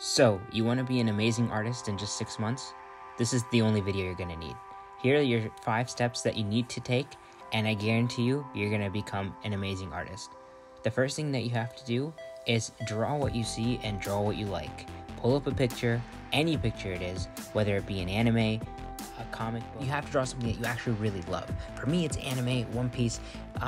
So, you want to be an amazing artist in just 6 months? This is the only video you're going to need. Here are your 5 steps that you need to take, and I guarantee you, you're going to become an amazing artist. The first thing that you have to do is draw what you see and draw what you like. Pull up a picture, any picture it is, whether it be an anime, a comic book. You have to draw something that you actually really love. For me, it's anime, One Piece.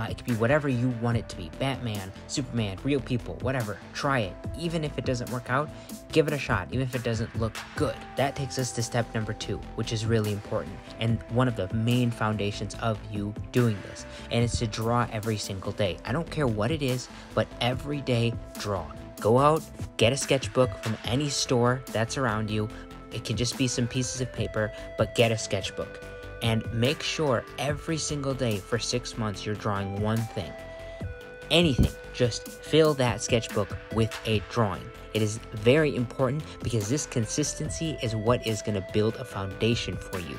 It could be whatever you want it to be. Batman, Superman, real people, whatever. Try it. Even if it doesn't work out, give it a shot, even if it doesn't look good. That takes us to step number 2, which is really important and one of the main foundations of you doing this. And it's to draw every single day. I don't care what it is, but every day draw. Go out, get a sketchbook from any store that's around you. It can just be some pieces of paper, but get a sketchbook. And make sure every single day for 6 months you're drawing one thing. Anything, just fill that sketchbook with a drawing. It is very important because this consistency is what is going to build a foundation for you.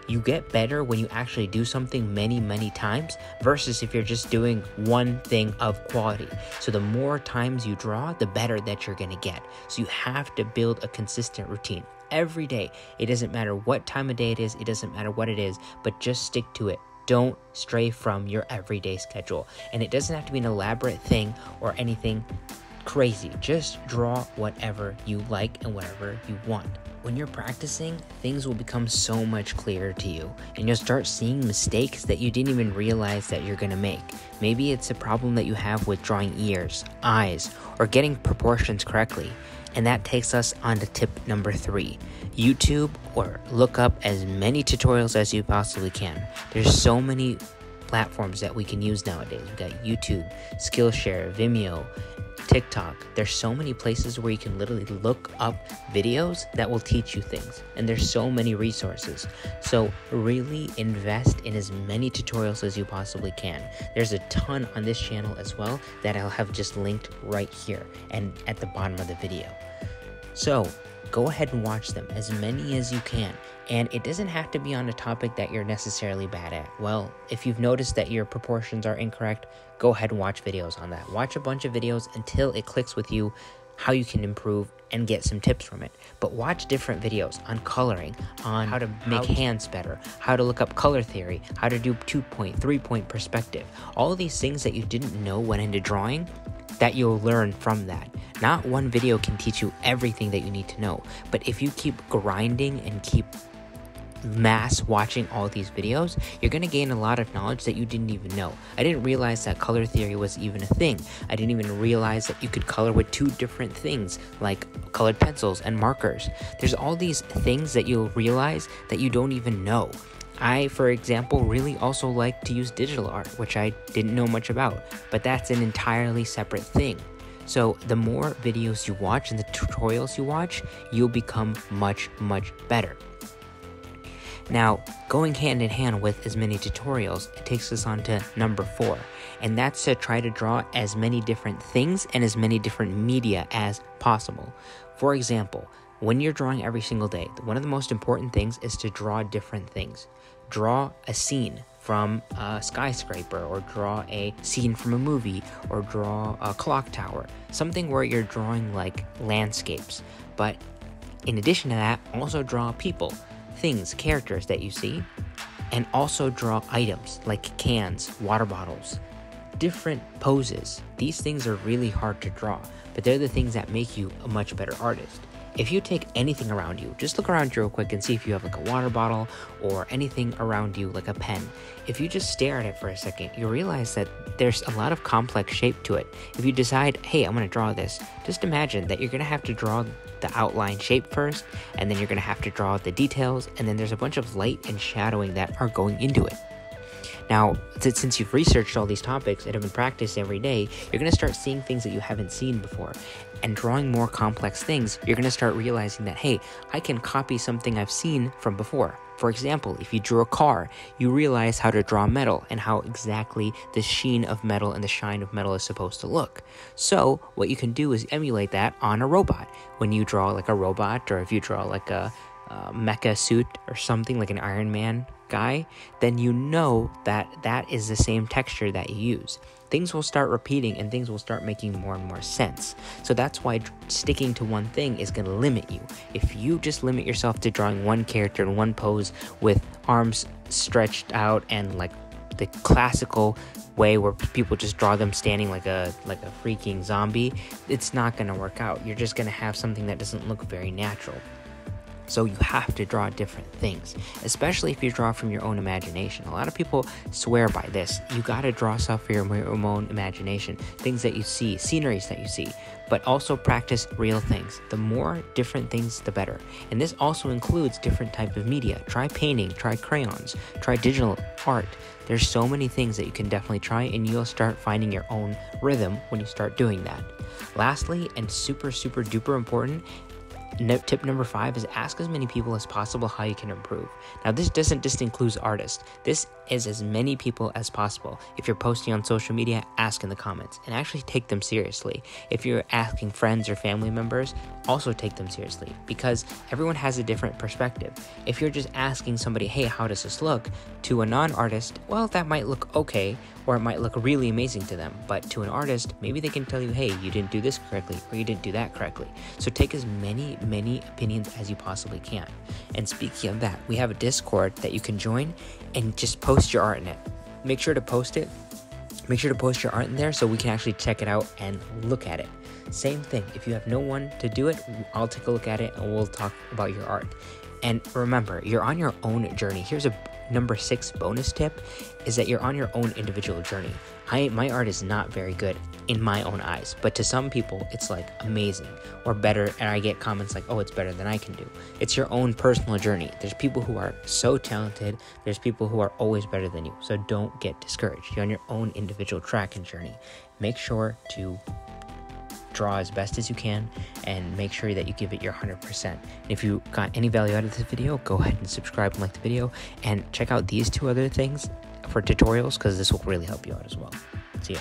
You get better when you actually do something many times versus if you're just doing one thing of quality. So the more times you draw, the better that you're going to get. So you have to build a consistent routine every day. It doesn't matter what time of day it is. It doesn't matter what it is, but just stick to it. Don't stray from your everyday schedule. And it doesn't have to be an elaborate thing or anything crazy. Just draw whatever you like and whatever you want. When you're practicing, things will become so much clearer to you, and you'll start seeing mistakes that you didn't even realize that you're gonna make. Maybe it's a problem that you have with drawing ears, eyes, or getting proportions correctly. And that takes us on to tip number 3. YouTube, or look up as many tutorials as you possibly can. There's so many platforms that we can use nowadays. We've got YouTube, Skillshare, Vimeo, TikTok. There's so many places where you can literally look up videos that will teach you things, and there's so many resources. So really invest in as many tutorials as you possibly can. There's a ton on this channel as well that I'll have just linked right here and at the bottom of the video. So go ahead and watch them, as many as you can. And it doesn't have to be on a topic that you're necessarily bad at. Well, if you've noticed that your proportions are incorrect, go ahead and watch videos on that. Watch a bunch of videos until it clicks with you how you can improve and get some tips from it. But watch different videos on coloring, on how to make hands better, how to look up color theory, how to do 2-point, 3-point perspective. All of these things that you didn't know went into drawing, that you'll learn from that. Not one video can teach you everything that you need to know, but if you keep grinding and keep mass watching all these videos, you're going to gain a lot of knowledge that you didn't even know. I didn't realize that color theory was even a thing. I didn't even realize that you could color with 2 different things, like colored pencils and markers. There's all these things that you'll realize that you don't even know. I, for example, really also like to use digital art, which I didn't know much about, but that's an entirely separate thing. So the more videos you watch and the tutorials you watch, you'll become much better. Now, going hand in hand with as many tutorials, it takes us on to number 4, and that's to try to draw as many different things and as many different media as possible. For example, when you're drawing every single day, one of the most important things is to draw different things. Draw a scene from a skyscraper, or draw a scene from a movie, or draw a clock tower. Something where you're drawing like landscapes. But in addition to that, also draw people, things, characters that you see, and also draw items like cans, water bottles, different poses. These things are really hard to draw, but they're the things that make you a much better artist. If you take anything around you, just look around you real quick and see if you have like a water bottle or anything around you like a pen. If you just stare at it for a second, you realize that there's a lot of complex shape to it. If you decide, hey, I'm going to draw this, just imagine that you're going to have to draw the outline shape first, and then you're going to have to draw the details, and then there's a bunch of light and shadowing that are going into it. Now, since you've researched all these topics and have been practicing every day, you're going to start seeing things that you haven't seen before. And drawing more complex things, you're going to start realizing that, hey, I can copy something I've seen from before. For example, if you drew a car, you realize how to draw metal and how exactly the sheen of metal and the shine of metal is supposed to look. So what you can do is emulate that on a robot. When you draw like a robot, or if you draw like a mecha suit or something like an Iron Man guy, then you know that that is the same texture that you use. things will start repeating and things will start making more and more sense. So that's why sticking to one thing is going to limit you. If you just limit yourself to drawing one character in one pose with arms stretched out and like the classical way where people just draw them standing like a freaking zombie, it's not going to work out. You're just going to have something that doesn't look very natural. So you have to draw different things, especially if you draw from your own imagination. A lot of people swear by this. You got to draw stuff for your own imagination, things that you see, sceneries that you see, but also practice real things. The more different things, the better. And this also includes different types of media. Try painting, try crayons, try digital art. There's so many things that you can definitely try, and you'll start finding your own rhythm when you start doing that. Lastly, and super duper important, tip number 5 is ask as many people as possible how you can improve. Now, this doesn't just include artists. This is as many people as possible. If you're posting on social media, ask in the comments and actually take them seriously. If you're asking friends or family members, also take them seriously, because everyone has a different perspective. If you're just asking somebody, hey, how does this look? To a non-artist, well, that might look okay, or it might look really amazing to them. But to an artist, maybe they can tell you, hey, you didn't do this correctly, or you didn't do that correctly. So take as many opinions as you possibly can. And speaking of that, we have a Discord that you can join and just post your art in it. Make sure to post it. Make sure to post your art in there so we can actually check it out and look at it. Same thing, if you have no one to do it, I'll take a look at it and we'll talk about your art. And remember, you're on your own journey. Here's a number 6 bonus tip, is that you're on your own individual journey. My art is not very good in my own eyes, but to some people it's like amazing or better, and I get comments like, oh, it's better than I can do. It's your own personal journey. There's people who are so talented, there's people who are always better than you, so don't get discouraged. You're on your own individual track and journey. Make sure to draw as best as you can and make sure that you give it your 100%. And if you got any value out of this video, go ahead and subscribe and like the video, and check out these 2 other things for tutorials, because this will really help you out as well. See ya.